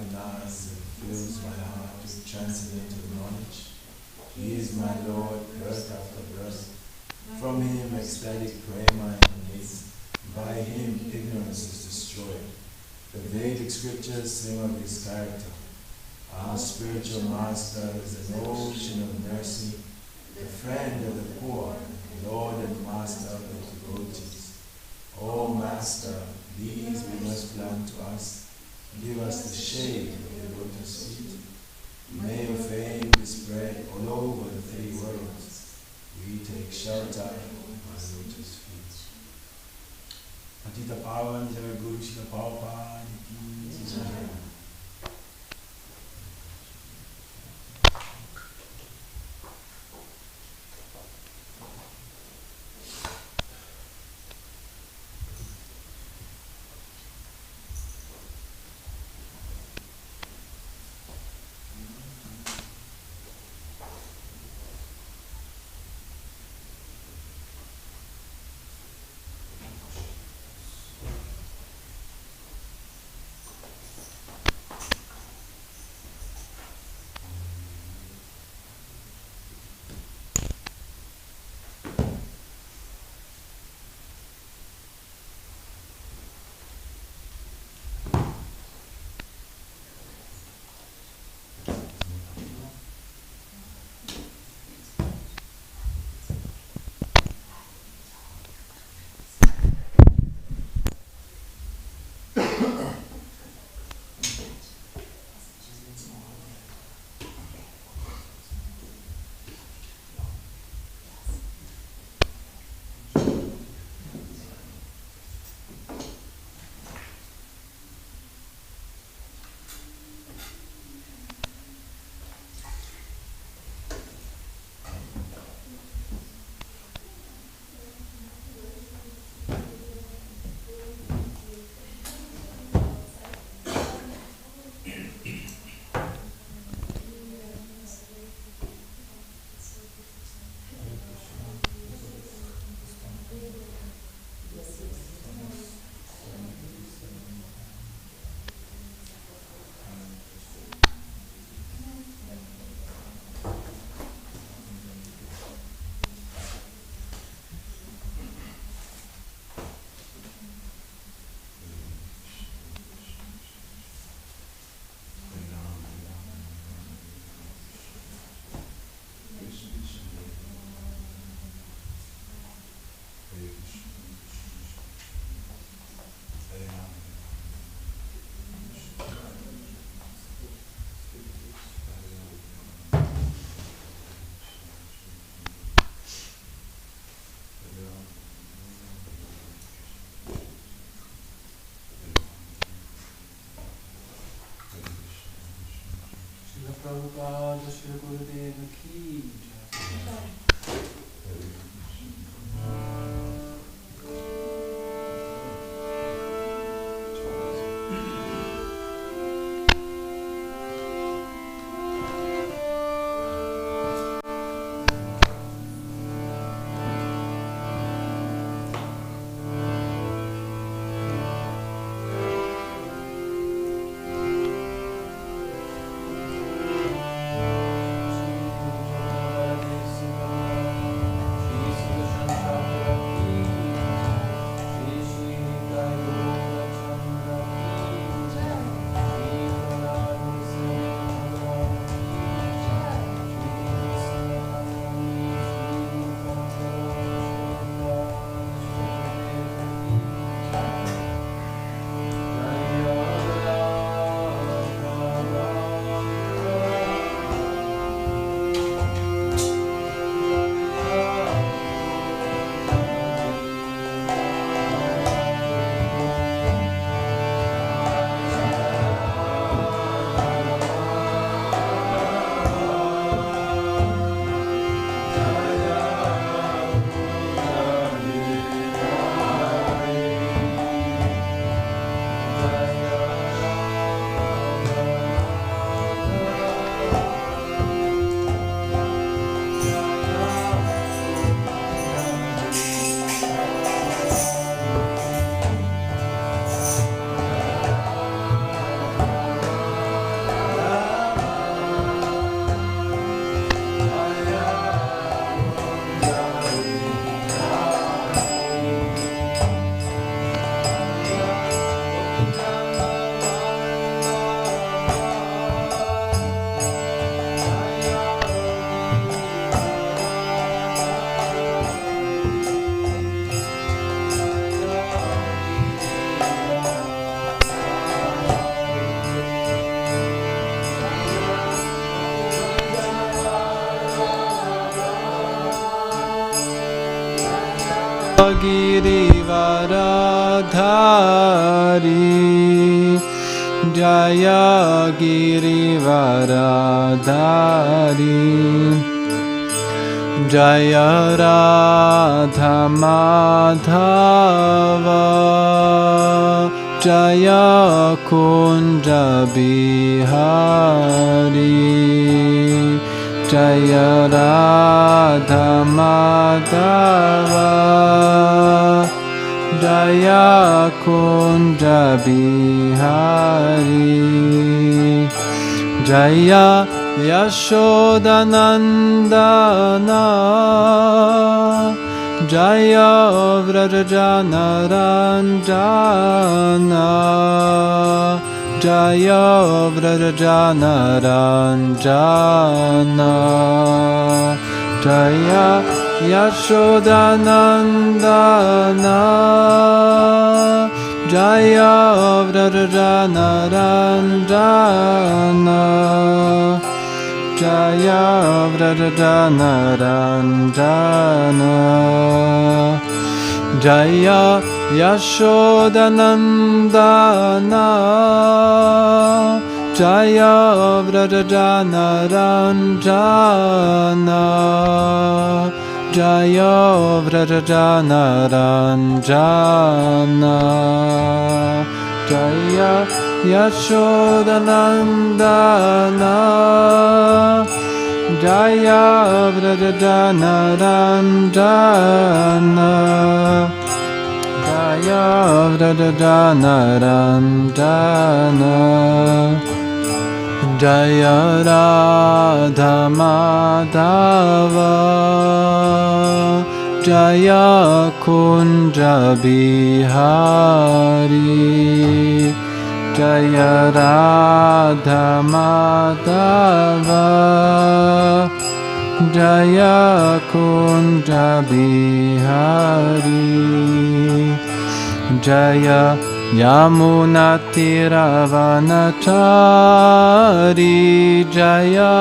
enlightens eyes and fills my heart with transcendental knowledge. He is my Lord, birth after birth. From him ecstatic prema emanates. By him ignorance is destroyed. The Vedic scriptures sing of his character. Our spiritual master is an ocean of mercy, the friend of the poor, Lord and master of the devotees. O Master, these we must plant to us. Give us the shade of your lotus feet. May your fame be spread all over the 3 worlds. We take shelter of my lotus feet. Patita Pavan Jai Guru Srila Prabhupada Ki Jai. Prabhupada Shri Gurudev Ki Jai. Shri Girivaradhari Jaya Girivaradhari Jaya Radha Madhava Jaya Kunja Bihari Jaya Radha Madhava Jaya Kunja Bihari Jaya Yashodanandana Jaya Vrajana Ranjana Jaya Vrajana Ranjana Jaya Yashodanandana Jaya Vrajana Ranjana Jaya Vrajana Ranjana Jaya Yashodanandana Jaya Vrajana Ranjana Jaya Vrajana Ranjana Jaya Yashodanandana Jaya Vrajana Ranjana Jaya Vrajana Ranjana Jaya Radha Madhava Jaya Kunja Bihari Jaya Radha Madhava Jaya Kunja Bihari Jaya Yamuna Tiravanachari Jaya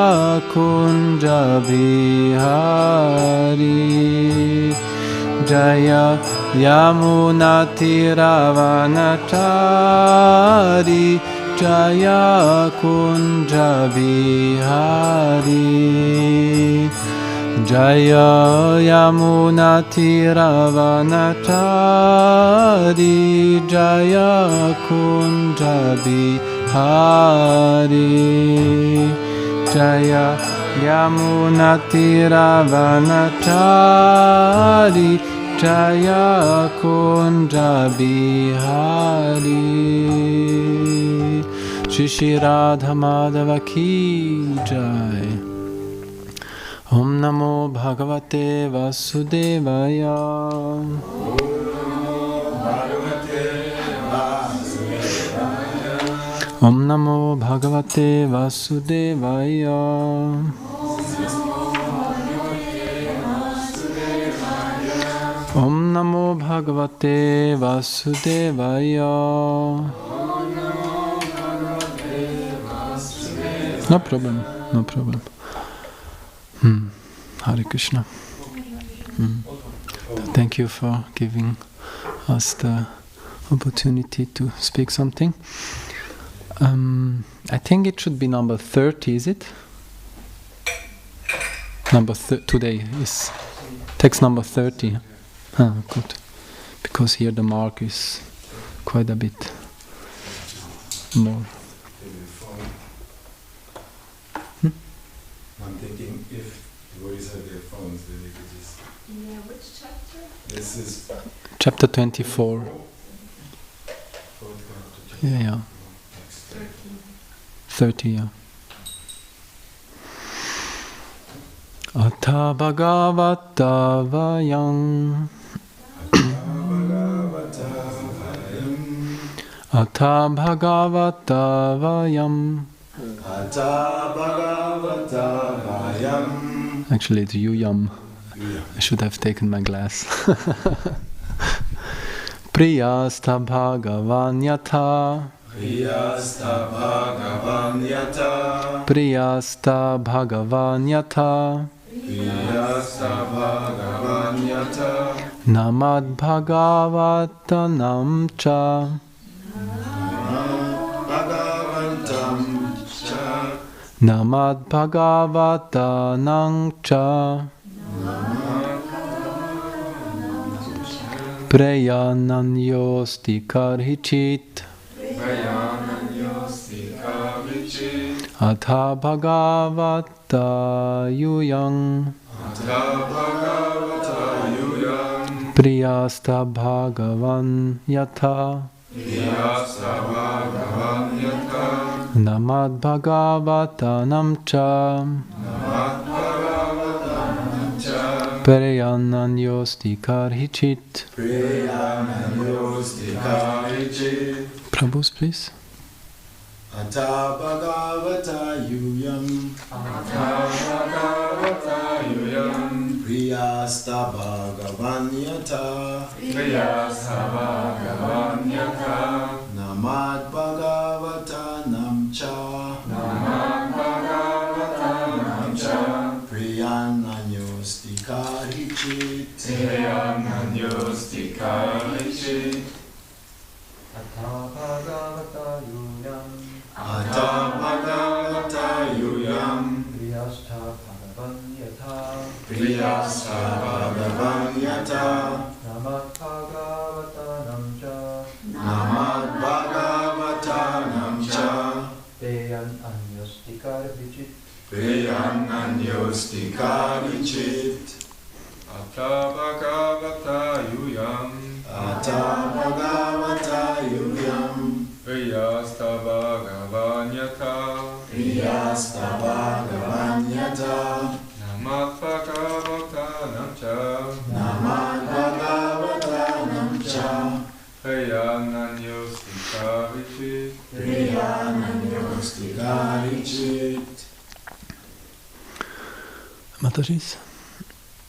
Kunja Bihari Jaya Yamuna Tiravanachari Jaya Kunja Bihari Jaya Yamuna Tiravanachari Jaya Kunja Bihari Jaya Yamuna Tiravanachari Jaya Kunja Bihari Shri Shri Radha Madhava Ki Jai Om Namo Bhagavate Vasudevaya Om Namo Bhagavate Vasudevaya Om Namo Bhagavate Vasudevaya No problem, no problem. Hare Krishna. Thank you for giving us the opportunity to speak something. I think it should be number 30, is it? Today is text number 30. Good. Because here the mark is quite a bit more. I'm thinking if devotees have their phones, then they could just... Yeah, which chapter? This is... Chapter 24. Yeah. 30, yeah. Atha Bhagavata Vayam Atha Bhagavata Vayam Atha Bhagavata Vayam. Actually, it's Yuyam. I should have taken my glass. Priyasta Bhagavan Yatha Priyasta Bhagavan Yata Priyasta Bhagavan Yatha Priyasta Bhagavan Yata Namad Bhagavatanam cha. Namad Bhagavatanam cha. Preyananyosti karhichit. Atha Bhagavata Yuyang. Priyasta Bhagavan Yatha. Namad Bhagavatanam cha. Preyananyosti karhichit. Prabhus, please. Atha Bhagavata Yuyam. Priyasta Bhagavan Yatha. Namad Bhagavata Namcha. Priyananyosti Karichit. Atha Bhagavata Yuyam. Atha Bhagavata Yuyam. Priyasta Bhagavan Yatha. Bhagavan Yatha. Namad Bhagavata Namcha. Namad Bhagavata Namcha. Teyan Anyostikar Vichit. Preyananyosti Karichit. Atha Bhagavata Yuyam. Atha Bhagavata Yuyam. Priyasta Bhagavan Yatha. Bhagavan Yatha. Namad Bhagavata Namcha. Namad Bhagavata Namcha. Preyananyosti Karichit. Preyananyosti Karichit. Matajis.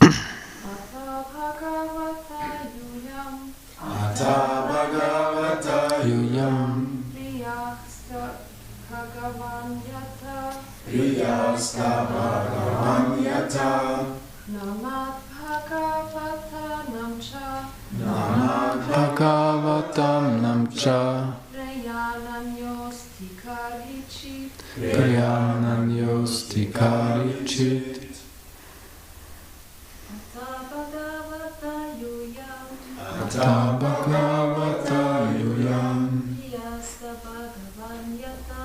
Atha Bhagavata Yuyam. Atha Bhagavata Yuyam. Priyasta Bhagavan Yatha. Bhagavan Yatha. Namad Bhagavata Namcha. Namad Bhagavatam namcha. Preyananyosti Karichit. Preyananyosti karichit. Atha Bhagavata Yuyam. Atha Bhagavata Yuyam. Priyasta Bhagavan Yatha.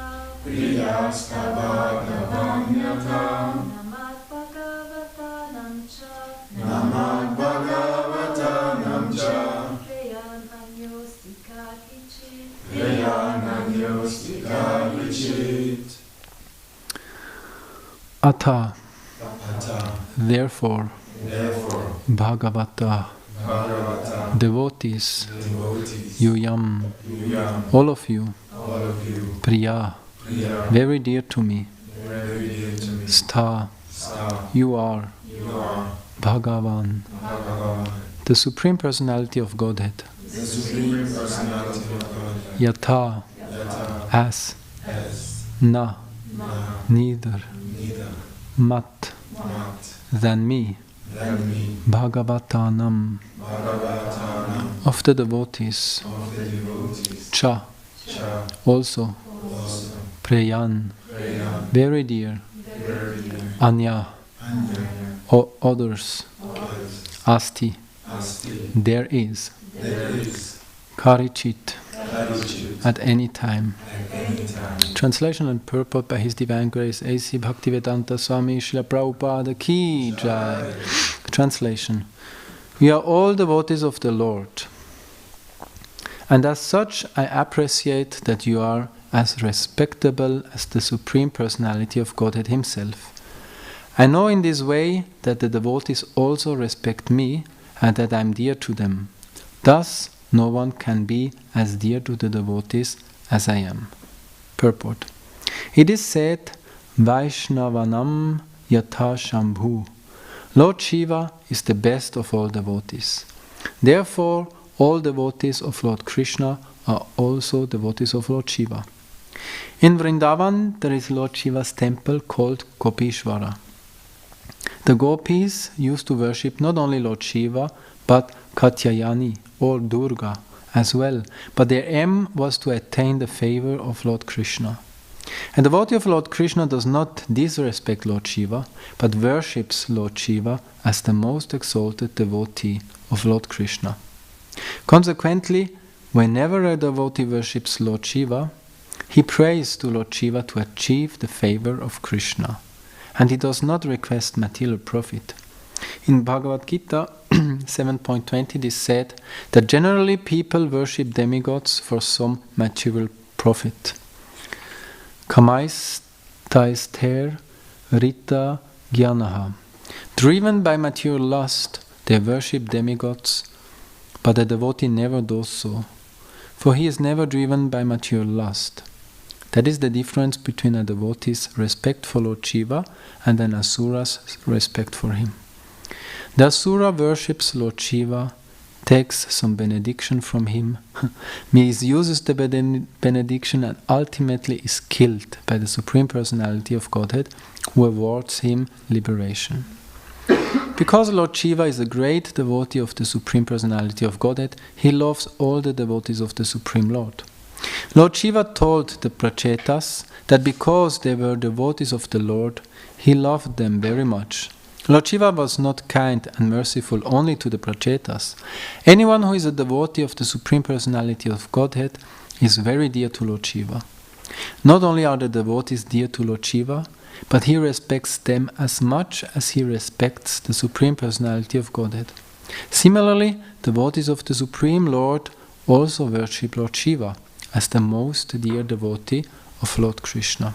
Bhagavan Yatha. Namad Bhagavata Namcha. Namad Bhagavata Namcha. Preyananyosti Karichit. Preyananyosti Karichit. Atha. Atha. Therefore, Bhagavata, Bhagavata. devotees, Devotees. Yuyam, Yuyam. all of you, All of you. Priya, Priya. very dear to me, Very dear to me. Stha, Sa. you are You are Bhagavan, Bhagavan. the Supreme Personality of Godhead, The Supreme Personality of God. Yatha, Yatha. as, As. na, Na. neither, Neither. mat, Not. than me, Than me. Bhagavatanam, Bhagavatanam. of the devotees, Of the devotees. Cha, Cha. also, Also. Preyan, Preya. very dear, Very dear. Anya, Anya. others, Others. Asti, Asti. there is, There is. Karichit, Gratitude. at any time. At any time. Translation and purport by His Divine Grace A.C. Bhaktivedanta Swami Srila Prabhupada Ki Jai. Translation. We are all devotees of the Lord. And as such, I appreciate that you are as respectable as the Supreme Personality of Godhead Himself. I know in this way that the devotees also respect me and that I am dear to them. Thus, no one can be as dear to the devotees as I am. Purport. It is said, Vaishnavanam Yatha Shambhu. Lord Shiva is the best of all devotees. Therefore, all devotees of Lord Krishna are also devotees of Lord Shiva. In Vrindavan, there is Lord Shiva's temple called Gopishvara. The gopis used to worship not only Lord Shiva, but Katyayani or Durga as well, but their aim was to attain the favor of Lord Krishna. A devotee of Lord Krishna does not disrespect Lord Shiva, but worships Lord Shiva as the most exalted devotee of Lord Krishna. Consequently, whenever a devotee worships Lord Shiva, he prays to Lord Shiva to achieve the favor of Krishna, and he does not request material profit. In Bhagavad Gita 7.20 it is said that generally people worship demigods for some material profit. Kamaistaisther Rita Gyanaha. Driven by material lust, they worship demigods, but a devotee never does so, for he is never driven by material lust. That is the difference between a devotee's respect for Lord Shiva and an asura's respect for him. The asura worships Lord Shiva, takes some benediction from him, misuses the benediction, and ultimately is killed by the Supreme Personality of Godhead, who awards him liberation. Because Lord Shiva is a great devotee of the Supreme Personality of Godhead, he loves all the devotees of the Supreme Lord. Lord Shiva told the Prachetas that because they were devotees of the Lord, he loved them very much. Lord Shiva was not kind and merciful only to the Prachetas. Anyone who is a devotee of the Supreme Personality of Godhead is very dear to Lord Shiva. Not only are the devotees dear to Lord Shiva, but he respects them as much as he respects the Supreme Personality of Godhead. Similarly, devotees of the Supreme Lord also worship Lord Shiva as the most dear devotee of Lord Krishna.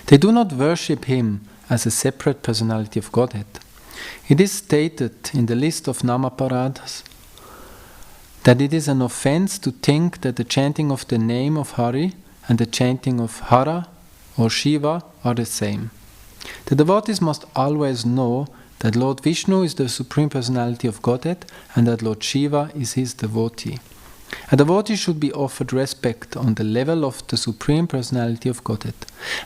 They do not worship him as a separate personality of Godhead. It is stated in the list of Namaparadas that it is an offense to think that the chanting of the name of Hari and the chanting of Hara or Shiva are the same. The devotees must always know that Lord Vishnu is the Supreme Personality of Godhead and that Lord Shiva is his devotee. A devotee should be offered respect on the level of the Supreme Personality of Godhead,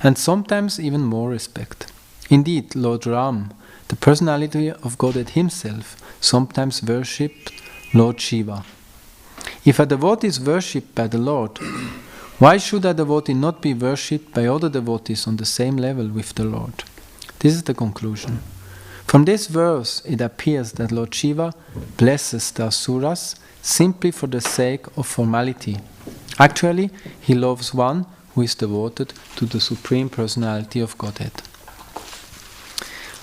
and sometimes even more respect. Indeed, Lord Ram, the Personality of Godhead himself, sometimes worshipped Lord Shiva. If a devotee is worshipped by the Lord, why should a devotee not be worshipped by other devotees on the same level with the Lord? This is the conclusion. From this verse, it appears that Lord Shiva blesses the asuras simply for the sake of formality. Actually, he loves one who is devoted to the Supreme Personality of Godhead.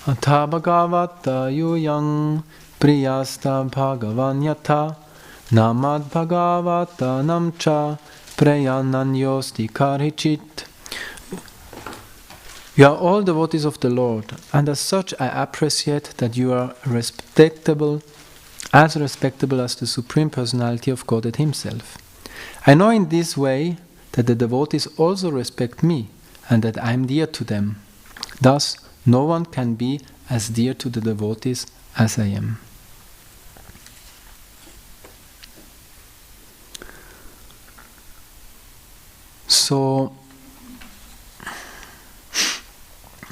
Atha bhagavata yuyang priyasta bhagavan yatha namad bhagavata namcha prayananyosti karichit. You are all devotees of the Lord, and as such I appreciate that you are respectable as the Supreme Personality of Godhead himself. I know in this way that the devotees also respect me, and that I am dear to them. Thus, no one can be as dear to the devotees as I am. So,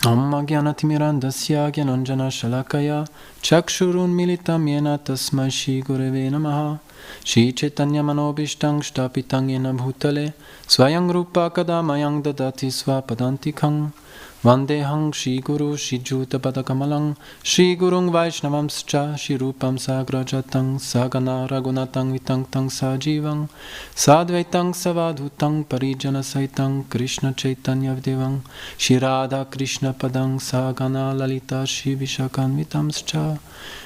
Amma Gyanatimirandasya Gyananjana Shalakaya Chakshurun Militam Yena Tasmai Shri Gurave Namaha Shri Chaitanya Manobhishtang Shtapitang Yena Bhutale Swayang Rupa Kadamayang Dadati Swapadantikang Vandehang Shri Guru Shri Juta Padakamalang Shri Gurung Vaishnavamscha Shri Rupam Sagrajatang Sagana Ragunatang Vitang Tang Sajivang Sadvaitang Savadhutang Parijana Saitang Krishna Chaitanya Devang Shri Radha Krishna Padang Sagana Lalita Shri Vishakan Vitamscha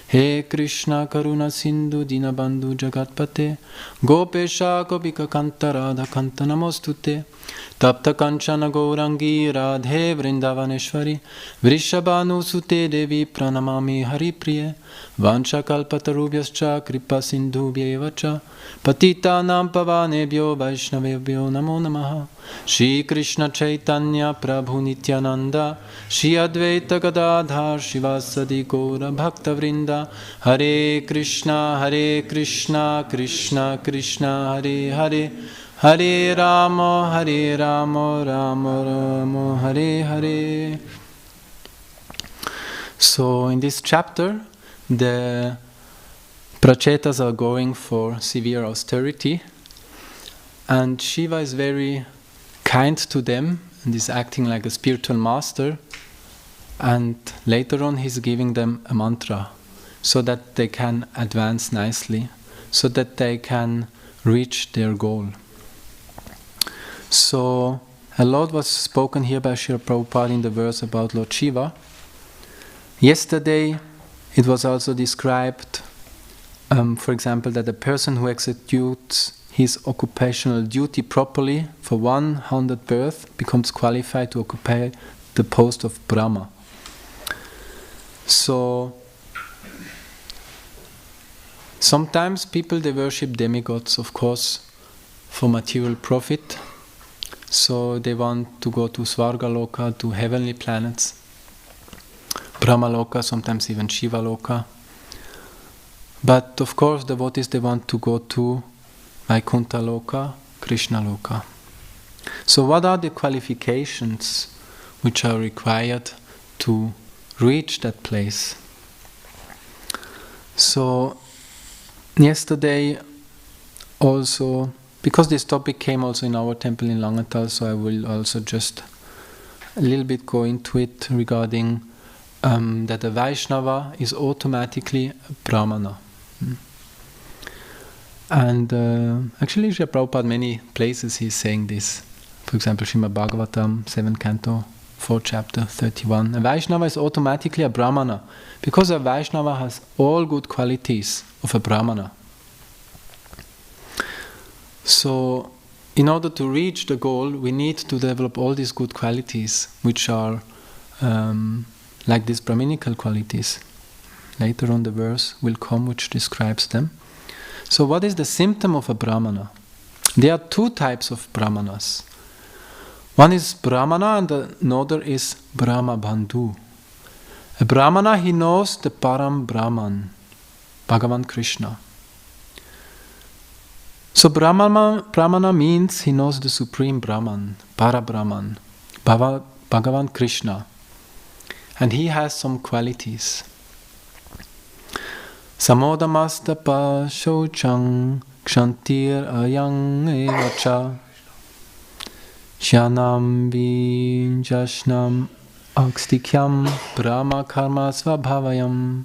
He Krishna Karuna Sindhu Dinabandhu Jagatpate Gopesha Gopika Kanta Radha Kanta Namostute Tapta Kanchana Gaurangi Radhe Vrindavaneshwari Vrishabhanu Sute Devi Pranamami Haripriye Vancha Kalpatarubhyascha Kripa Sindhubhyevacha Patita Nam Pavanebhyo Vaishnavebhyo Namo Namaha Shri Krishna Chaitanya Prabhu Nityananda Shri Advaita Gadadhar Shivasadi Gaura Bhakta Vrinda Hare Krishna Krishna Krishna Hare Hare Hare Rama Rama Rama Hare Hare. So in this chapter, the Prachetas are going for severe austerity, and Shiva is very kind to them and is acting like a spiritual master, and later on he's giving them a mantra so that they can advance nicely, so that they can reach their goal. So a lot was spoken here by Srila Prabhupada in the verse about Lord Shiva. Yesterday it was also described, for example, that a person who executes his occupational duty properly for 100 births becomes qualified to occupy the post of Brahma. So sometimes people, they worship demigods, of course, for material profit. So they want to go to Svarga Loka, to heavenly planets, Brahma Loka, sometimes even Shiva Loka. But of course, devotees, they want to go to Vaikuntha Loka, Krishna Loka. So what are the qualifications which are required to reach that place? So yesterday also, because this topic came also in our temple in Langenthal, so I will also just a little bit go into it regarding that a Vaishnava is automatically a Brahmana. And actually Srila Prabhupada, many places he's saying this. For example, Srimad Bhagavatam, 7th canto, 4th chapter, 31. A Vaishnava is automatically a Brahmana, because a Vaishnava has all good qualities of a Brahmana. So, in order to reach the goal, we need to develop all these good qualities, which are like these Brahminical qualities. Later on the verse will come which describes them. So what is the symptom of a Brahmana? There are two types of Brahmanas. One is Brahmana and another is Brahma Bandhu. A Brahmana, he knows the Param Brahman, Bhagavan Krishna. So Brahmana means he knows the Supreme Brahman, Para Brahman, Bhagavan Krishna. And he has some qualities. Samodamastapa Shochang Kshantir Ayang Evacha Shyanam Vinjashnam Akstikyam Brahma Karma Svabhavayam.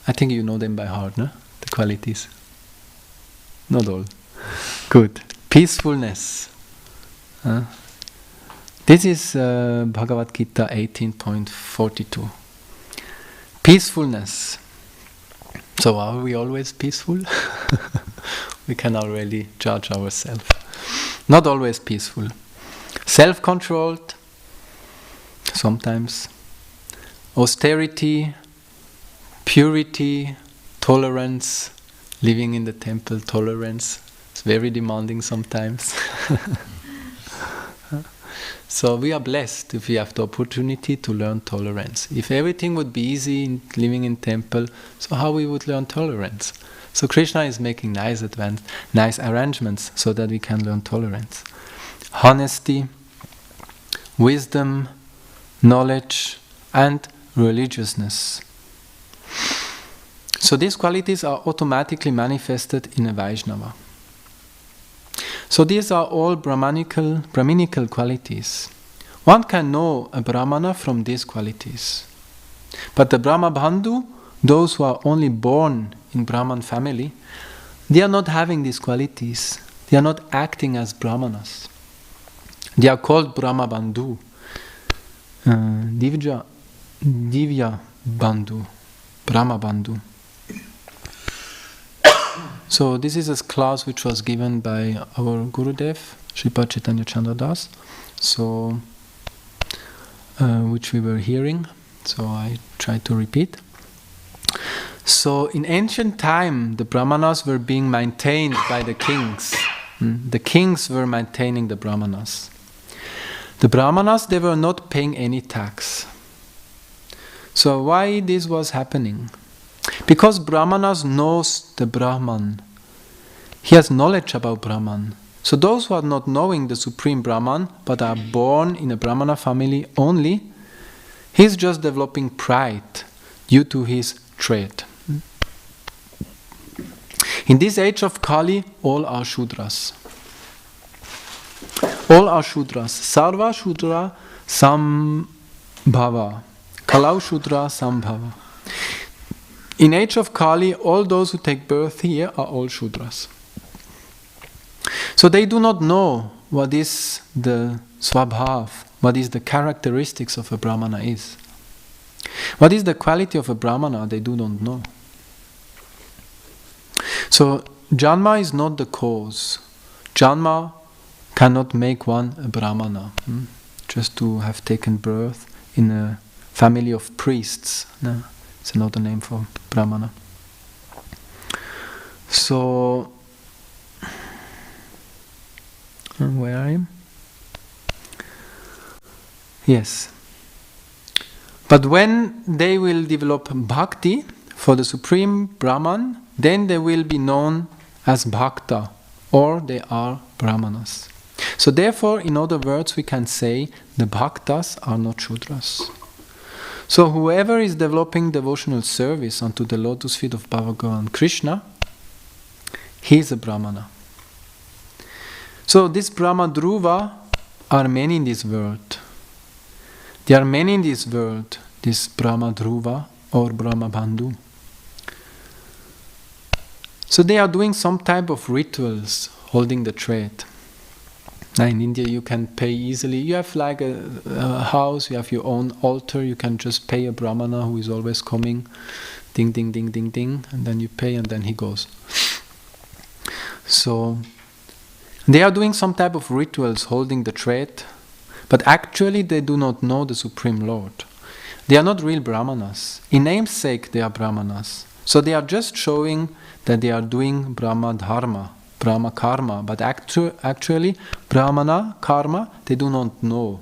I think you know them by heart, no? The qualities. Not all. Good. Peacefulness. This is Bhagavad Gita 18.42. Peacefulness. So are we always peaceful? We can already judge ourselves. Not always peaceful. Self-controlled, sometimes. Austerity, purity, tolerance, living in the temple, tolerance. It's very demanding sometimes. So we are blessed if we have the opportunity to learn tolerance. If everything would be easy in living in temple, so how we would learn tolerance? So Krishna is making nice arrangements so that we can learn tolerance. Honesty, wisdom, knowledge, and religiousness. So these qualities are automatically manifested in a Vaishnava. So these are all Brahminical qualities. One can know a Brahmana from these qualities. But the Brahma Bandhu, those who are only born in Brahman family, they are not having these qualities. They are not acting as Brahmanas. They are called Brahma Bandhu. Divya Bandhu. Brahma Bandhu. So this is a class which was given by our Gurudev, Sripad Chaitanya Chandra Das, so which we were hearing. So I try to repeat. So in ancient time, the Brahmanas were being maintained by the kings. The kings were maintaining the Brahmanas. The Brahmanas, they were not paying any tax. So why this was happening? Because Brahmanas knows the Brahman. He has knowledge about Brahman. So those who are not knowing the Supreme Brahman, but are born in a Brahmana family only, he's just developing pride due to his trade. In this age of Kali, all are Shudras. All are Shudras. Sarva Shudra Sambhava. Kalau Shudra Sambhava. In age of Kali, all those who take birth here are all Shudras. So they do not know what is the Swabhav, what is the characteristics of a Brahmana is. What is the quality of a Brahmana, they do not know. So Janma is not the cause. Janma cannot make one a Brahmana. Just to have taken birth in a family of priests. No, it's another name for Brahmana. So, where are you? Yes. But when they will develop bhakti for the Supreme Brahman, then they will be known as Bhakta, or they are Brahmanas. So therefore, in other words, we can say the Bhaktas are not Shudras. So whoever is developing devotional service unto the lotus feet of Bhagavan Krishna, he is a Brahmana. So this Brahma Dhruva are many in this world. There are many in this world, this Brahma Dhruva or Brahma Bandhu. So they are doing some type of rituals holding the thread. Now in India you can pay easily. You have like a house, you have your own altar, you can just pay a Brahmana who is always coming, ding, ding, ding, ding, ding, and then you pay and then he goes. So they are doing some type of rituals holding the thread, but actually they do not know the Supreme Lord. They are not real Brahmanas. In namesake they are Brahmanas. So they are just showing that they are doing Brahma Dharma, Brahma Karma, but actually Brahmana Karma, they do not know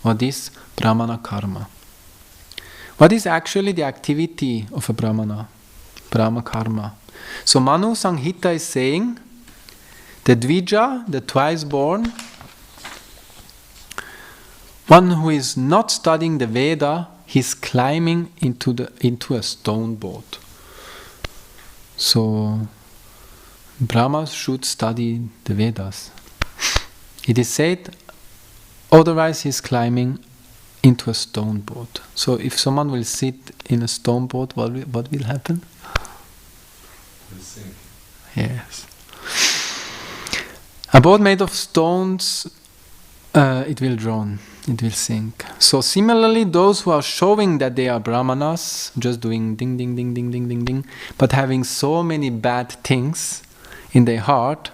what is Brahmana Karma. What is actually the activity of a Brahmana? Brahma Karma. So Manu Sanghita is saying, the Dvija, the twice born, one who is not studying the Veda, he's climbing into a stone boat. So Brahmas should study the Vedas. It is said, otherwise he's climbing into a stone boat. So if someone will sit in a stone boat, what will happen? Will sink. Yes. A boat made of stones, it will drown, it will sink. So similarly, those who are showing that they are Brahmanas, just doing ding, ding, ding, ding, ding, ding, ding, but having so many bad things in their heart,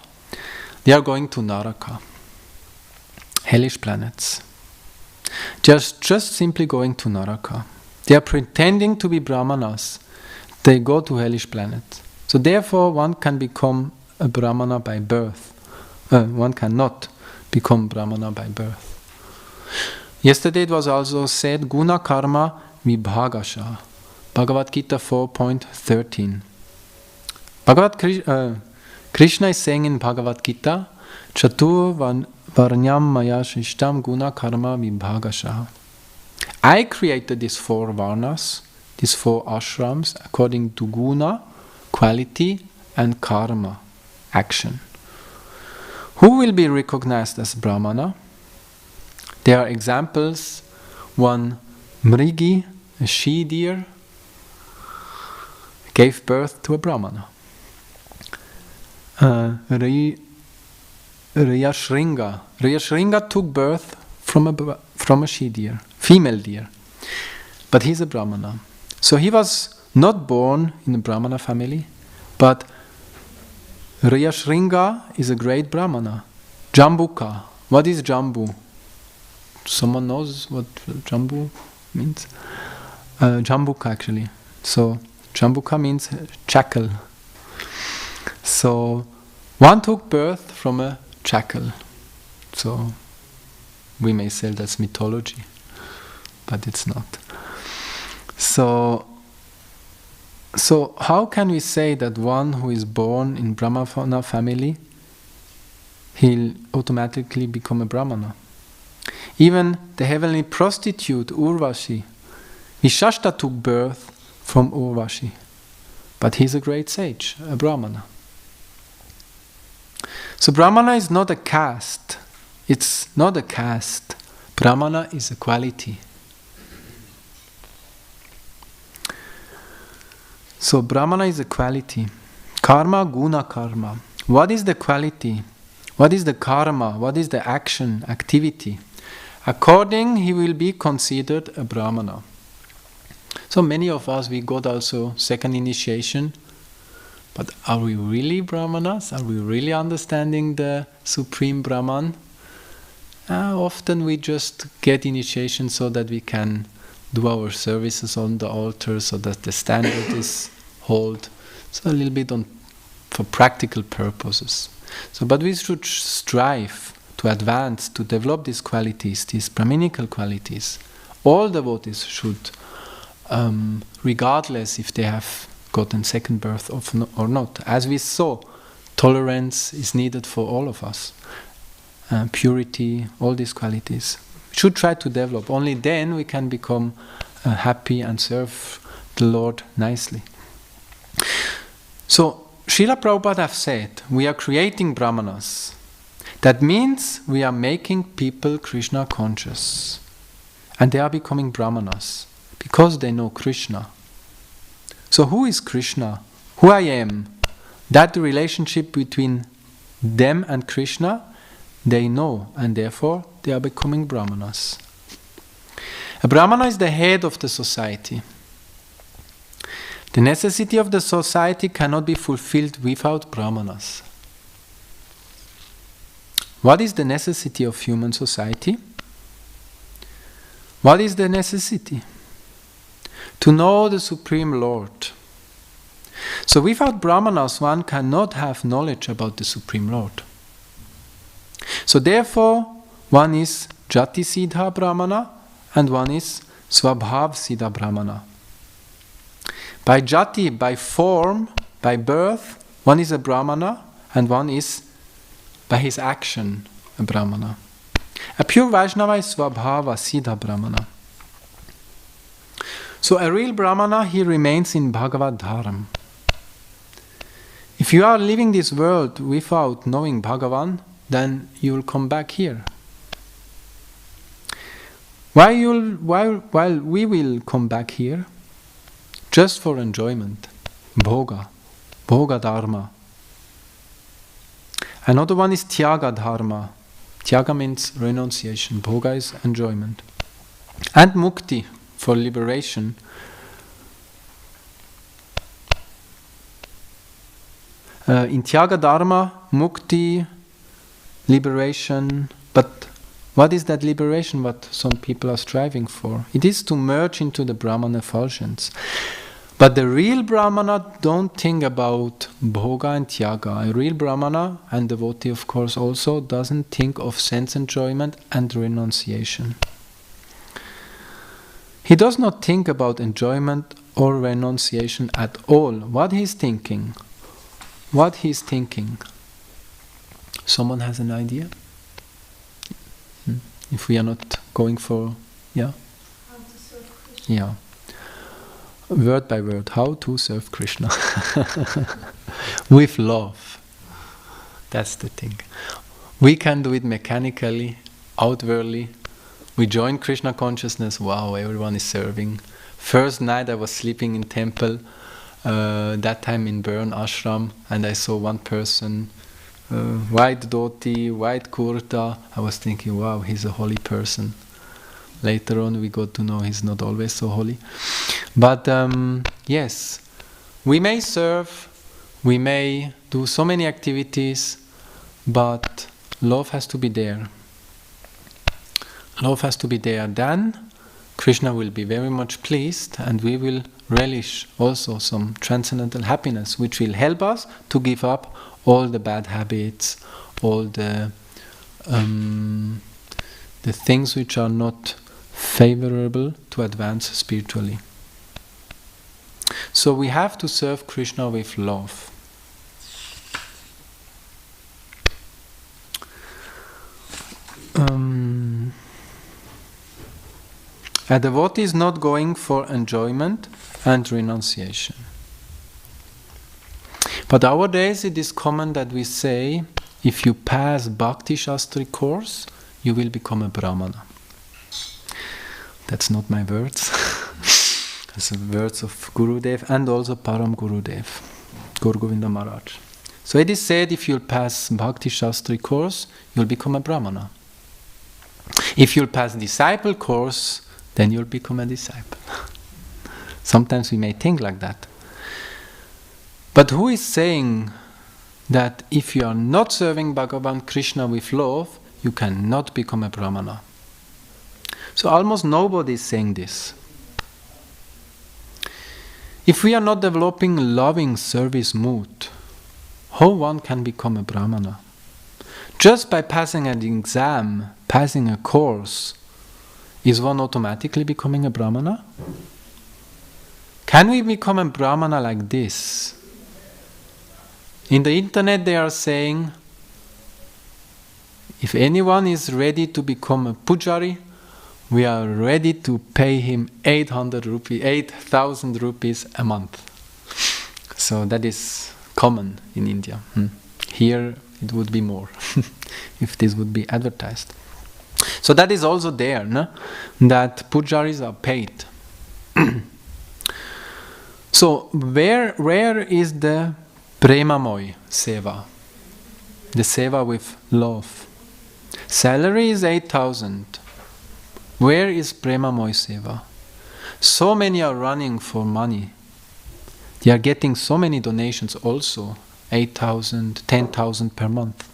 they are going to Naraka, hellish planets. Just simply going to Naraka. They are pretending to be Brahmanas. They go to hellish planets. So therefore, one can become a Brahmana by birth. One cannot become Brahmana by birth. Yesterday it was also said, Guna Karma Vibhagasha. Bhagavad Gita 4.13. Krishna is saying in Bhagavad Gita, Chatur Varnyam Maya Shishtam Guna Karma Vibhagasha. I created these 4 Varnas, these 4 ashrams, according to Guna, quality, and Karma, action. Who will be recognized as Brahmana? There are examples. One, Mrigi, a she-deer, gave birth to a Brahmana. Riyashringa took birth from a she-deer, female deer. But he's a Brahmana. So he was not born in a Brahmana family, but Riyashringa is a great Brahmana. Jambuka. What is Jambu? Someone knows what Jambu means? Jambuka actually. So Jambuka means jackal. So one took birth from a jackal. So we may say that's mythology, but it's not. So how can we say that one who is born in Brahmana family, he'll automatically become a Brahmana? Even the heavenly prostitute Urvashi, Vishashta took birth from Urvashi, but he's a great sage, a Brahmana. So Brahmana is not a caste. It's not a caste. Brahmana is a quality. So Brahmana is a quality. Karma, guna, karma. What is the quality? What is the karma? What is the action, activity? According, he will be considered a Brahmana. So many of us, we got also second initiation. But are we really Brahmanas? Are we really understanding the Supreme Brahman? Often we just get initiation so that we can do our services on the altar, so that the standard is held. So a little bit for practical purposes. So, but we should strive to advance, to develop these qualities, these Brahminical qualities. All devotees should, regardless if they have gotten second birth or not. As we saw, tolerance is needed for all of us. Purity, all these qualities. We should try to develop. Only then we can become happy and serve the Lord nicely. So, Srila Prabhupada have said, we are creating Brahmanas. That means we are making people Krishna conscious. And they are becoming Brahmanas because they know Krishna. So who is Krishna? Who I am? That relationship between them and Krishna, they know, and therefore they are becoming Brahmanas. A Brahmana is the head of the society. The necessity of the society cannot be fulfilled without Brahmanas. What is the necessity of human society? What is the necessity? To know the Supreme Lord. So without Brahmanas, one cannot have knowledge about the Supreme Lord. So therefore, one is Jati Siddha Brahmana and one is Swabhav Siddha Brahmana. By Jati, by form, by birth, one is a Brahmana and one is, by his action, a Brahmana. A pure Vaishnava is Swabhava Siddha Brahmana. So a real Brahmana, he remains in Bhagavad Dharma. If you are living this world without knowing Bhagavan, then you will come back here. While we will come back here, just for enjoyment, Bhoga Dharma. Another one is Tyaga Dharma. Tyaga means renunciation, Bhoga is enjoyment. And Mukti, for liberation. In Tyaga Dharma, Mukti, liberation, but what is that liberation what some people are striving for? It is to merge into the Brahman effulgence. But the real Brahmana don't think about Bhoga and Tyaga. A real Brahmana, and devotee of course also, doesn't think of sense enjoyment and renunciation. He does not think about enjoyment or renunciation at all. What he's thinking? Someone has an idea? If we are not going for, How to serve Krishna. Yeah. Word by word, how to serve Krishna. With love. That's the thing. We can do it mechanically, outwardly. We join Krishna consciousness, wow, everyone is serving. First night I was sleeping in temple, that time in Bern ashram, and I saw one person, white dhoti, white kurta. I was thinking, wow, he's a holy person. Later on we got to know he's not always so holy. But yes, we may serve, we may do so many activities, but love has to be there. Love has to be there. Then Krishna will be very much pleased and we will relish also some transcendental happiness, which will help us to give up all the bad habits, all the things which are not favorable to advance spiritually. So we have to serve Krishna with love. A devotee is not going for enjoyment and renunciation. But nowadays it is common that we say, if you pass Bhakti Shastri course, you will become a Brahmana. That's not my words. It's the words of Gurudev and also Param Gurudev, Guru Govinda Maharaj. So it is said, if you'll pass Bhakti Shastri course, you'll become a Brahmana. If you'll pass disciple course, then you'll become a disciple. Sometimes we may think like that. But who is saying that if you are not serving Bhagavan Krishna with love, you cannot become a Brahmana? So almost nobody is saying this. If we are not developing loving service mood, how one can become a Brahmana? Just by passing an exam, passing a course, is one automatically becoming a Brahmana? Can we become a Brahmana like this? In the internet they are saying, if anyone is ready to become a pujari, we are ready to pay him 8,000 rupees a month. So that is common in India. Here it would be more, if this would be advertised. So that is also there, no? That pujaris are paid. So where is the premamoy seva? The seva with love. Salary is 8,000. Where is premamoy seva? So many are running for money. They are getting so many donations also. 8,000, 10,000 per month.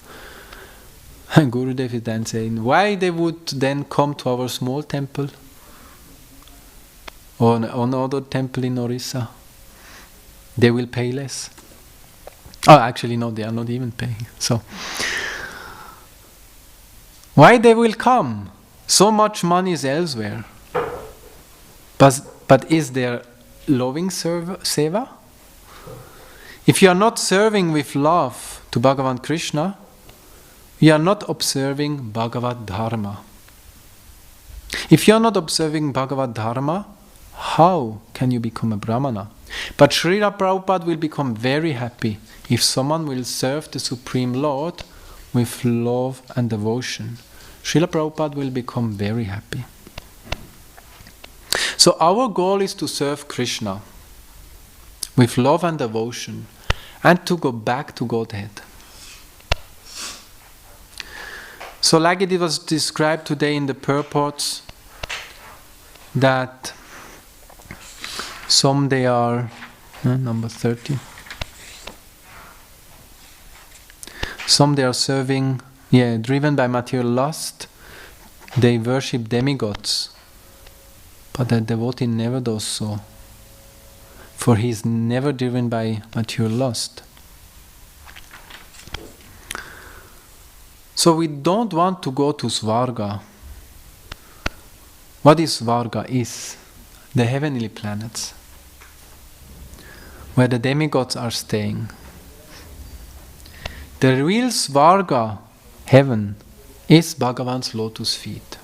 And Gurudev is then saying, why they would then come to our small temple? Or another temple in Orissa? They will pay less. Oh, actually no, they are not even paying. So, why they will come? So much money is elsewhere. But is there loving seva? If you are not serving with love to Bhagavan Krishna, you are not observing Bhagavad Dharma. If you are not observing Bhagavad Dharma, how can you become a Brahmana? But Srila Prabhupada will become very happy if someone will serve the Supreme Lord with love and devotion. Srila Prabhupada will become very happy. So our goal is to serve Krishna with love and devotion and to go back to Godhead. So like it was described today in the purports, that some they are, number 30, some they are serving, driven by material lust, they worship demigods, but the devotee never does so, for he is never driven by material lust. So we don't want to go to Svarga. What is Svarga? Is the heavenly planets, where the demigods are staying. The real Svarga, heaven, is Bhagavan's lotus feet.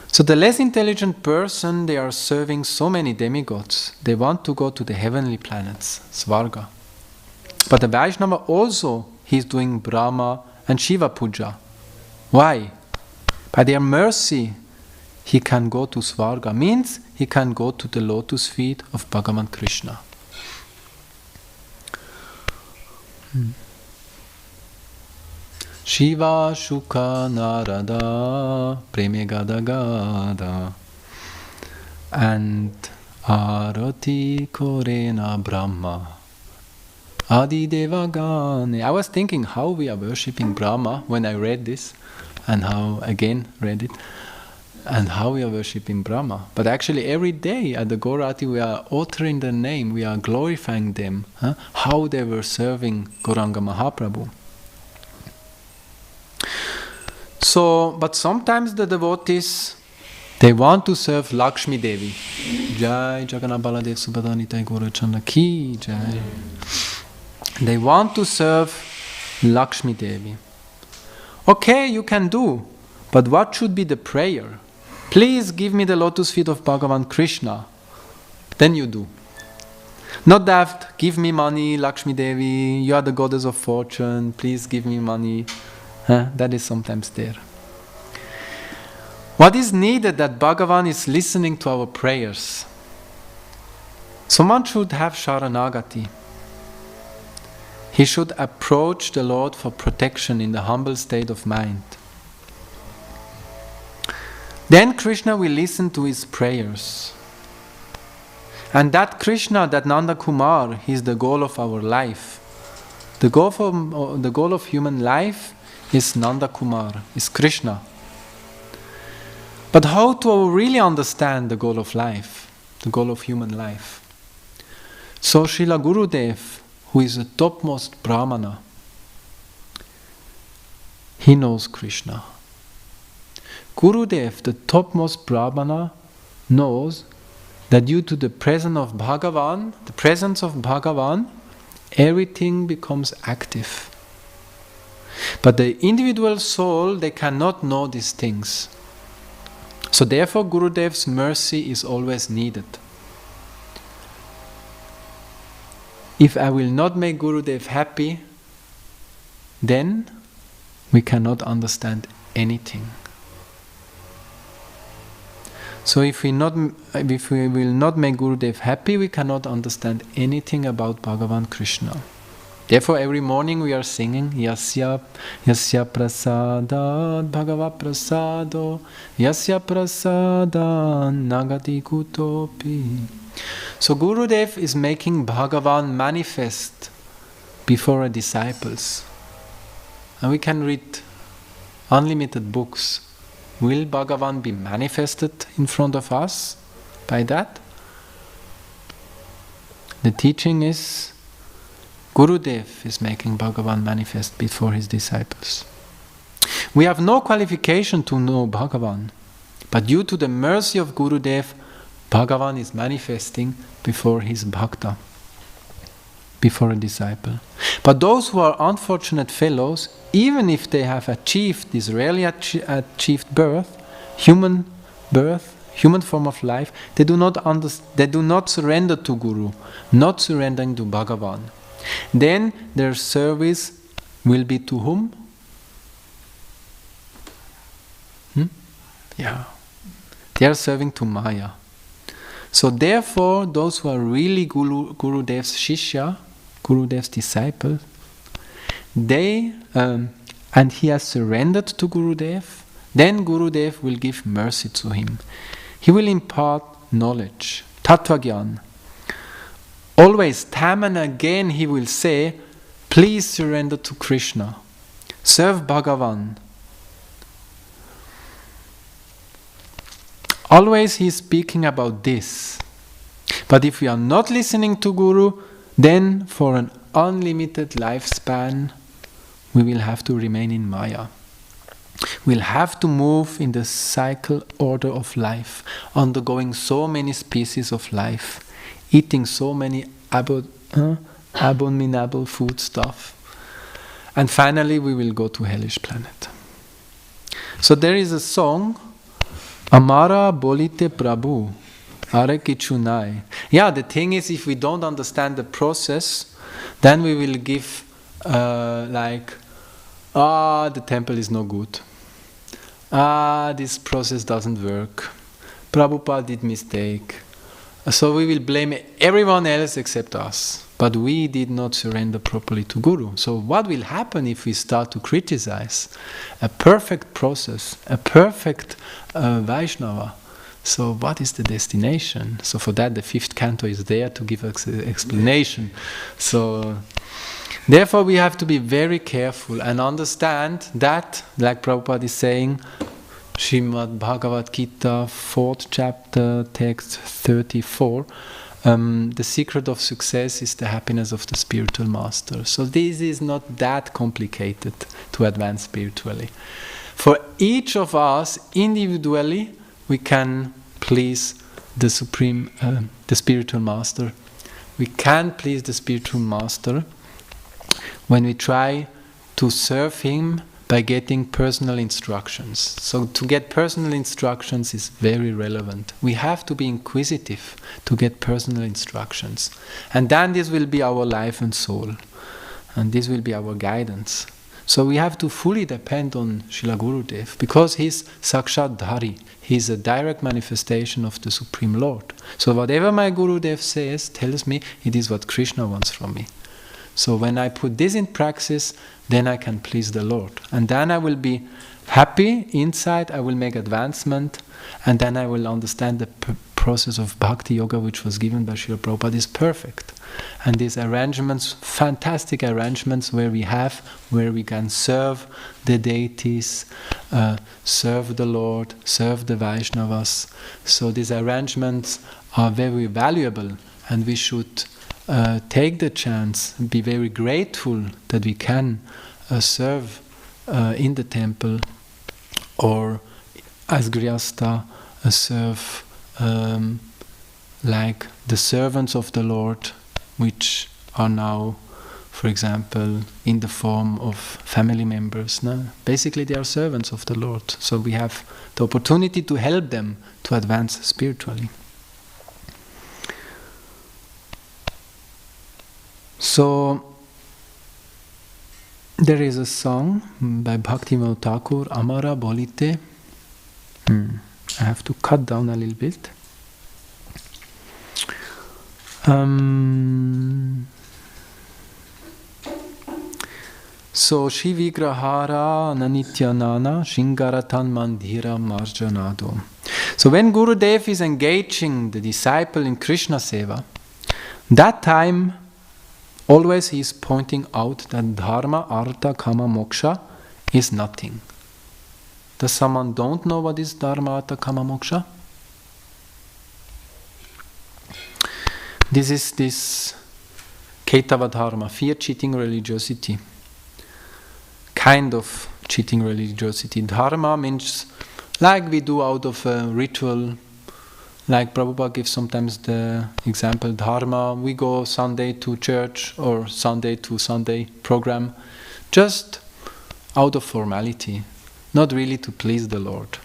So the less intelligent person, they are serving so many demigods. They want to go to the heavenly planets, Svarga. But the Vaishnava also, he is doing Brahma and Shiva puja. Why? By their mercy, he can go to Svarga. Means he can go to the lotus feet of Bhagavan Krishna. Shiva Shuka Narada Preme Gada Gada and Arati Korena Brahma Adi Devagane. I was thinking how we are worshipping Brahma when I read this, and how again read it, and how we are worshipping Brahma. But actually every day at the Gaurati we are uttering the name, we are glorifying them, how they were serving Gauranga Mahaprabhu. So, but sometimes the devotees, they want to serve Lakshmi Devi. Jai Jagannath Baladev Subhadanita Gaurachanda Ki Jai. They want to serve Lakshmi Devi. Okay, you can do, but what should be the prayer? Please give me the lotus feet of Bhagavan Krishna. Then you do. Not that, give me money, Lakshmi Devi, you are the goddess of fortune, please give me money. That is sometimes there. What is needed that Bhagavan is listening to our prayers. Someone should have Sharanagati. He should approach the Lord for protection in the humble state of mind. Then Krishna will listen to his prayers. And that Krishna, that Nanda Kumar, is the goal of our life. The goal of human life is Nanda Kumar, is Krishna. But how to really understand the goal of life, the goal of human life? So Srila Gurudev, who is the topmost Brahmana, he knows Krishna. Gurudev, the topmost Brahmana, knows that due to the presence of Bhagavan, everything becomes active. But the individual soul, they cannot know these things. So therefore Gurudev's mercy is always needed. If I will not make Gurudev happy, then we cannot understand anything. So if we will not make Gurudev happy, we cannot understand anything about Bhagavan Krishna. Therefore every morning we are singing Yasya prasadat Bhagava prasado Yasya prasadat nagati kutopi. So Gurudev is making Bhagavan manifest before our disciples. And we can read unlimited books. Will Bhagavan be manifested in front of us by that? The teaching is Gurudev is making Bhagavan manifest before his disciples. We have no qualification to know Bhagavan, but due to the mercy of Gurudev, Bhagavan is manifesting before his bhakta, before a disciple. But those who are unfortunate fellows, even if they have achieved this rarely achieved human form of life, they do not surrender to Guru, not surrendering to Bhagavan. Then their service will be to whom? They are serving to Maya. So therefore, those who are really Gurudev's Shishya, Gurudev's disciple, they and he has surrendered to Gurudev, then Gurudev will give mercy to him. He will impart knowledge, Tattvagyan. Always, time and again, he will say, please surrender to Krishna. Serve Bhagavan. Always he is speaking about this. But if we are not listening to Guru, then for an unlimited lifespan, we will have to remain in Maya. We'll have to move in the cycle order of life, undergoing so many species of life, eating so many abominable food stuff. And finally we will go to hellish planet. So there is a song, Amara Bolite Prabhu, Are Kichunai. Yeah, the thing is, if we don't understand the process, then we will give the temple is no good. This process doesn't work. Prabhupada did mistake. So we will blame everyone else except us. But we did not surrender properly to Guru. So what will happen if we start to criticize a perfect process, a perfect Vaishnava? So what is the destination? So for that the 5th canto is there to give us an explanation. So therefore we have to be very careful and understand that, like Prabhupada is saying, Srimad Bhagavad Gita, 4th chapter, text 34, the secret of success is the happiness of the spiritual master. So this is not that complicated to advance spiritually. For each of us individually, we can please the supreme, the spiritual master. We can please the spiritual master when we try to serve him by getting personal instructions. So to get personal instructions is very relevant. We have to be inquisitive to get personal instructions. And then this will be our life and soul. And this will be our guidance. So we have to fully depend on Srila Gurudev because he's Sakshat Dhari. He's a direct manifestation of the Supreme Lord. So whatever my Gurudev says, tells me, it is what Krishna wants from me. So when I put this in praxis, then I can please the Lord. And then I will be happy inside, I will make advancement, and then I will understand the process of Bhakti Yoga which was given by Srila Prabhupada is perfect. And these arrangements, fantastic arrangements where we can serve the deities, serve the Lord, serve the Vaishnavas. So these arrangements are very valuable, and we should take the chance, be very grateful that we can serve in the temple or as Grihastha serve like the servants of the Lord, which are now, for example, in the form of family members. No? Basically, they are servants of the Lord. So we have the opportunity to help them to advance spiritually. So, there is a song by Bhaktivinoda Thakur, Amara Bolite. I have to cut down a little bit. So, Shivigrahara Nanityanana Shingaratan Mandhira Marjanado. So, when Gurudev is engaging the disciple in Krishna Seva, that time always he is pointing out that dharma, artha, kama, moksha is nothing. Does someone don't know what is dharma, artha, kama, moksha? This is this Ketava dharma, fear, cheating, religiosity. Kind of cheating religiosity. Dharma means like we do out of a ritual. Like Prabhupada gives sometimes the example, dharma, we go Sunday to church or Sunday to Sunday program, just out of formality, not really to please the Lord,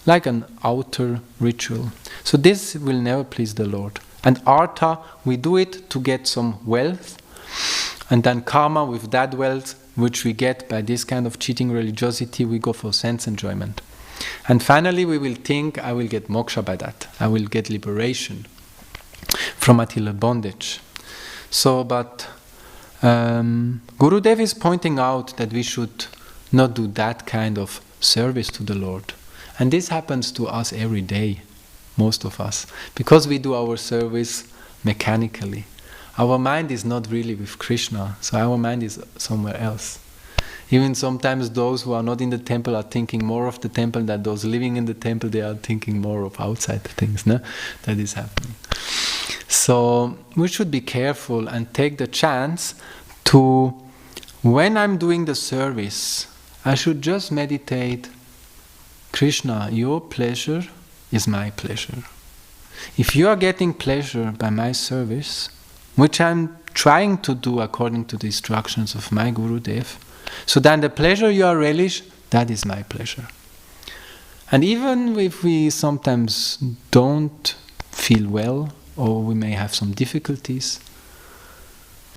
like an outer ritual. So this will never please the Lord. And artha, we do it to get some wealth, and then karma, with that wealth, which we get by this kind of cheating religiosity, we go for sense enjoyment. And finally we will think, I will get moksha by that. I will get liberation from material bondage. So, but Gurudev is pointing out that we should not do that kind of service to the Lord. And this happens to us every day, most of us, because we do our service mechanically. Our mind is not really with Krishna, so our mind is somewhere else. Even sometimes those who are not in the temple are thinking more of the temple than those living in the temple, they are thinking more of outside things, no? That is happening. So we should be careful and take the chance to, when I'm doing the service, I should just meditate, Krishna, your pleasure is my pleasure. If you are getting pleasure by my service, which I'm trying to do according to the instructions of my Gurudev, so then the pleasure you are relish, that is my pleasure. And even if we sometimes don't feel well, or we may have some difficulties,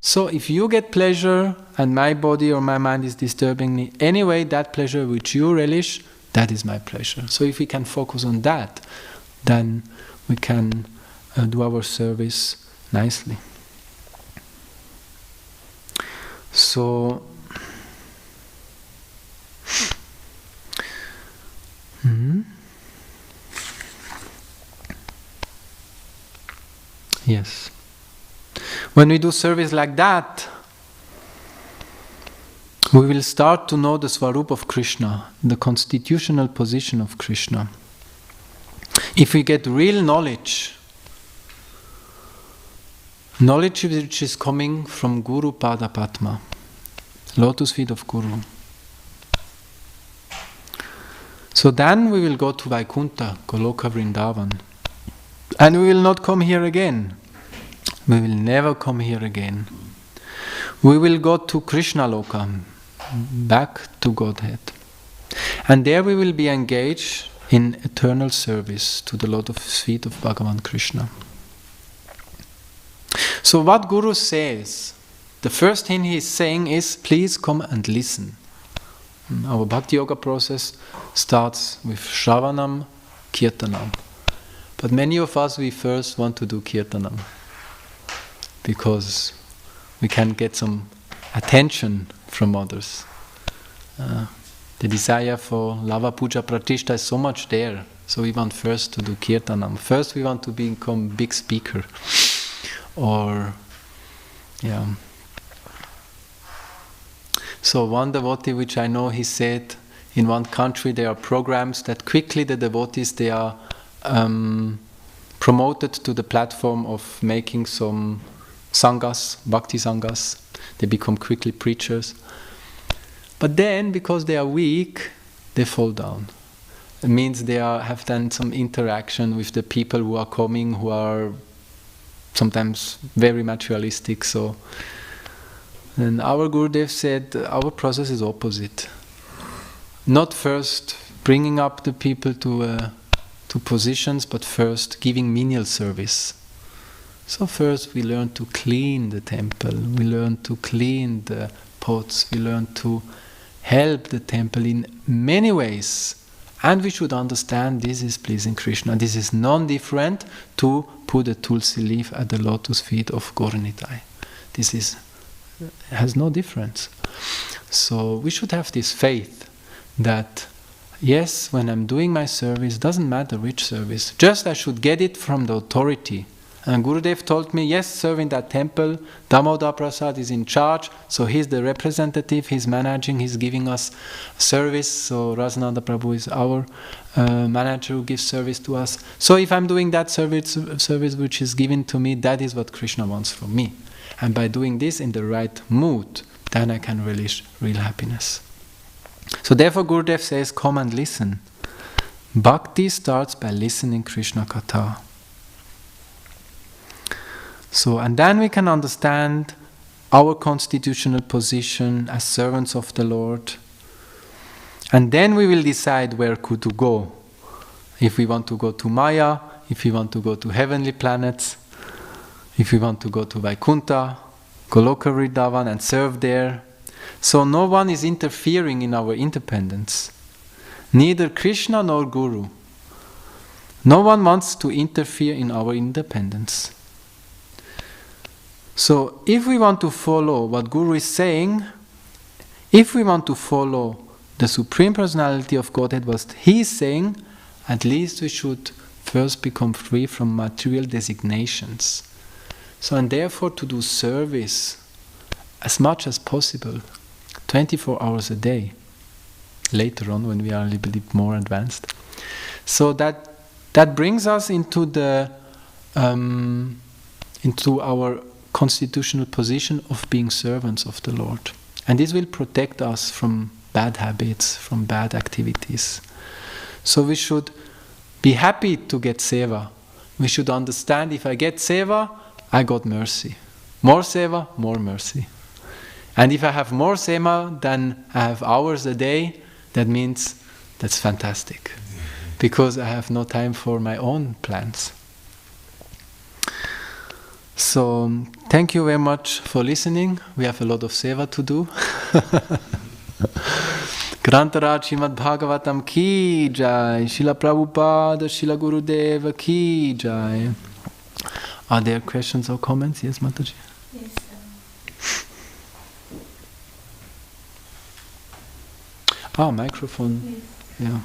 so if you get pleasure and my body or my mind is disturbing me, anyway, that pleasure which you relish, that is my pleasure. So if we can focus on that, then we can do our service nicely. So, yes. When we do service like that, we will start to know the Swarup of Krishna, the constitutional position of Krishna. If we get real knowledge which is coming from Guru Pada Padma, lotus feet of Guru. So then we will go to Vaikuntha, Goloka Vrindavan. And we will not come here again. We will never come here again. We will go to Krishna Loka, back to Godhead. And there we will be engaged in eternal service to the Lotus feet of Bhagavan Krishna. So what Guru says, the first thing he is saying is, please come and listen. Our Bhakti Yoga process starts with Shravanam, Kirtanam. But many of us, we first want to do Kirtanam because we can get some attention from others. The desire for Lava Puja Pratishta is so much there, so we want first to do Kirtanam. First we want to become big speaker. So one devotee which I know, he said, in one country there are programs that quickly the devotees, they are promoted to the platform of making some sanghas, bhakti sanghas. They become quickly preachers. But then, because they are weak, they fall down. It means they have done some interaction with the people who are coming, who are sometimes very materialistic. So, and our Gurudev said, our process is opposite. Not first bringing up the people to positions, but first giving menial service. So first we learn to clean the temple, we learn to clean the pots, we learn to help the temple in many ways. And we should understand this is pleasing Krishna. This is non-different to put a tulsi leaf at the lotus feet of Gauranitai. This has no difference. So we should have this faith that yes, when I'm doing my service, doesn't matter which service, just I should get it from the authority. And Gurudev told me, yes, serve in that temple, Damodar Prasad is in charge, so he's the representative, he's managing, he's giving us service, so Rasananda Prabhu is our manager who gives service to us. So if I'm doing that service which is given to me, that is what Krishna wants from me. And by doing this in the right mood, then I can relish real happiness. So therefore Gurudev says, come and listen. Bhakti starts by listening Krishna Katha. So, and then we can understand our constitutional position as servants of the Lord. And then we will decide where to go. If we want to go to Maya, if we want to go to heavenly planets, if we want to go to Vaikuntha, Goloka Vrindavan and serve there. So no one is interfering in our independence. Neither Krishna nor Guru. No one wants to interfere in our independence. So if we want to follow what Guru is saying, if we want to follow the Supreme Personality of Godhead, what he is saying, at least we should first become free from material designations. So, and therefore to do service as much as possible, 24 hours a day, later on when we are a little bit more advanced. So that brings us into our constitutional position of being servants of the Lord. And this will protect us from bad habits, from bad activities. So we should be happy to get seva. We should understand if I get seva, I got mercy. More seva, more mercy. And if I have more seva than I have hours a day, that means that's fantastic. Because I have no time for my own plans. So, thank you very much for listening. We have a lot of seva to do. Grantaraj Srimad Bhagavatam ki jai, Srila Prabhupada, Srila Gurudeva ki jai. Are there questions or comments? Yes, Mataji? Yes. Microphone. Yes. Yeah.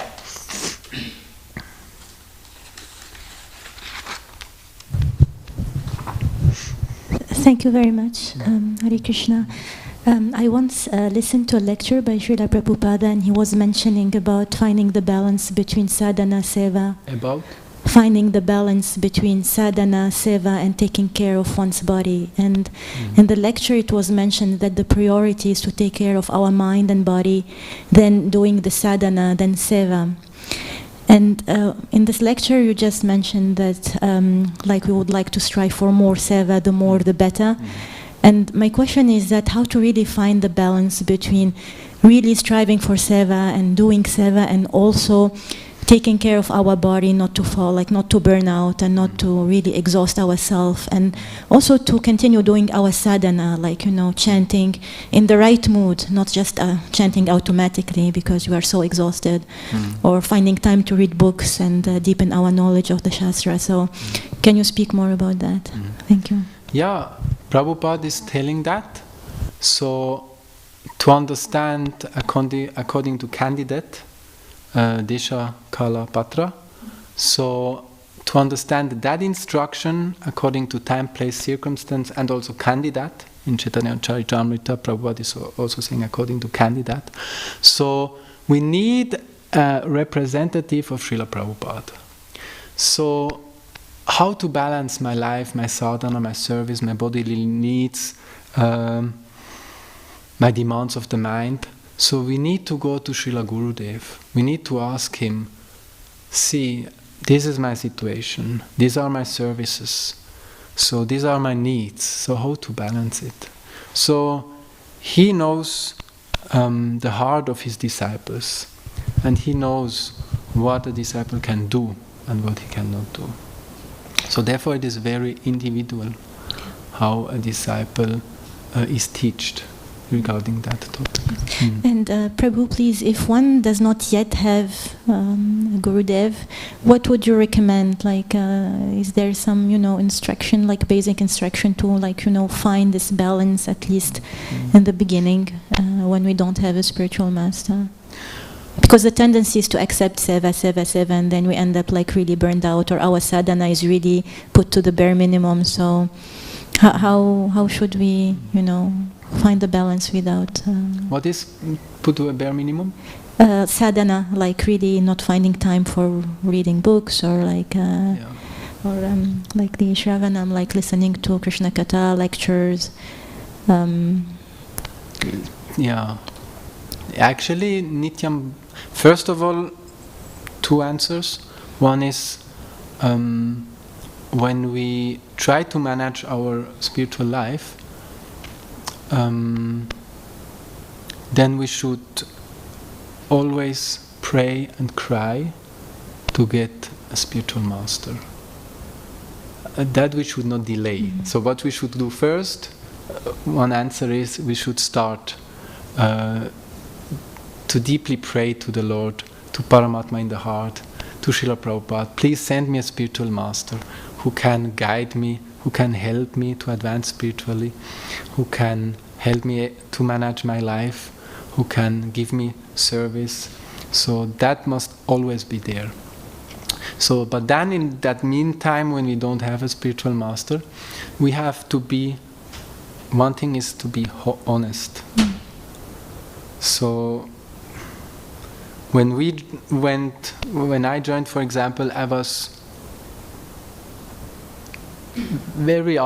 Thank you very much, Hare Krishna. I once listened to a lecture by Srila Prabhupada, and he was mentioning about finding the balance between sadhana, seva. About? Finding the balance between sadhana, seva, and taking care of one's body. And in the lecture it was mentioned that the priority is to take care of our mind and body, then doing the sadhana, then seva. And in this lecture you just mentioned that like we would like to strive for more seva, the more the better. And my question is that how to really find the balance between really striving for seva and doing seva, and also taking care of our body not to fall, like not to burn out and not to really exhaust ourselves, and also to continue doing our sadhana, like, chanting in the right mood, not just chanting automatically because we are so exhausted, or finding time to read books and deepen our knowledge of the Shastra. So can you speak more about that? Thank you. Yeah, Prabhupada is telling that. So to understand according to candidate, Desha Kala Patra. So to understand that instruction according to time, place, circumstance, and also candidate, in Chaitanya Charitamrita, Prabhupada is also saying according to candidate. So we need a representative of Srila Prabhupada. So how to balance my life, my sadhana, my service, my bodily needs, my demands of the mind. So we need to go to Srila Gurudev. We need to ask him, see, this is my situation, these are my services, so these are my needs, so how to balance it? So he knows the heart of his disciples, and he knows what a disciple can do and what he cannot do. So therefore it is very individual how a disciple is taught regarding that topic. And Prabhu, please, if one does not yet have Gurudev, what would you recommend? Like, is there some, instruction, like basic instruction to, find this balance at least in the beginning when we don't have a spiritual master? Because the tendency is to accept seva, and then we end up like really burned out, or our sadhana is really put to the bare minimum. So how should we, find the balance without... What is put to a bare minimum? Sadhana, like really not finding time for reading books, or like or like the Shravanam, like listening to Krishna Katha lectures. Yeah. Actually, Nityam, first of all, two answers. One is when we try to manage our spiritual life, then we should always pray and cry to get a spiritual master. That we should not delay. So what we should do first, one answer is we should start to deeply pray to the Lord, to Paramatma in the heart, to Srila Prabhupada. Please send me a spiritual master who can guide me, who can help me to advance spiritually, who can help me to manage my life, who can give me service. So that must always be there. So, but then in that meantime, when we don't have a spiritual master, we have to be, one thing is to be honest. So when I joined, for example, I was very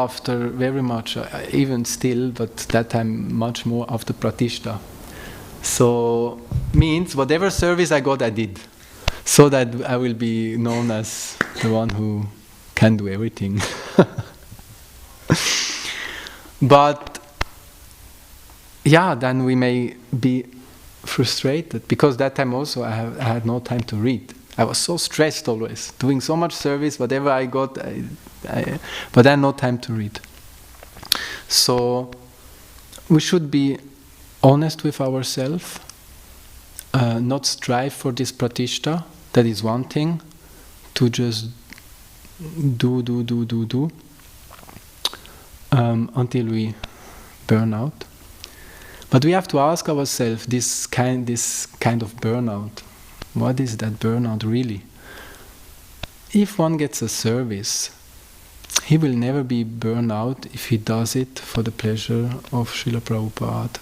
much, even still, but that time much more after Pratishta. So means whatever service I got, I did, so that I will be known as the one who can do everything. But yeah, then we may be frustrated, because that time also I had no time to read. I was so stressed always, doing so much service, whatever I got, but I had no time to read. So we should be honest with ourselves, not strive for this pratishta. That is one thing, to just do until we burn out. But we have to ask ourselves this kind of burnout. What is that burnout really? If one gets a service, he will never be burned out if he does it for the pleasure of Srila Prabhupada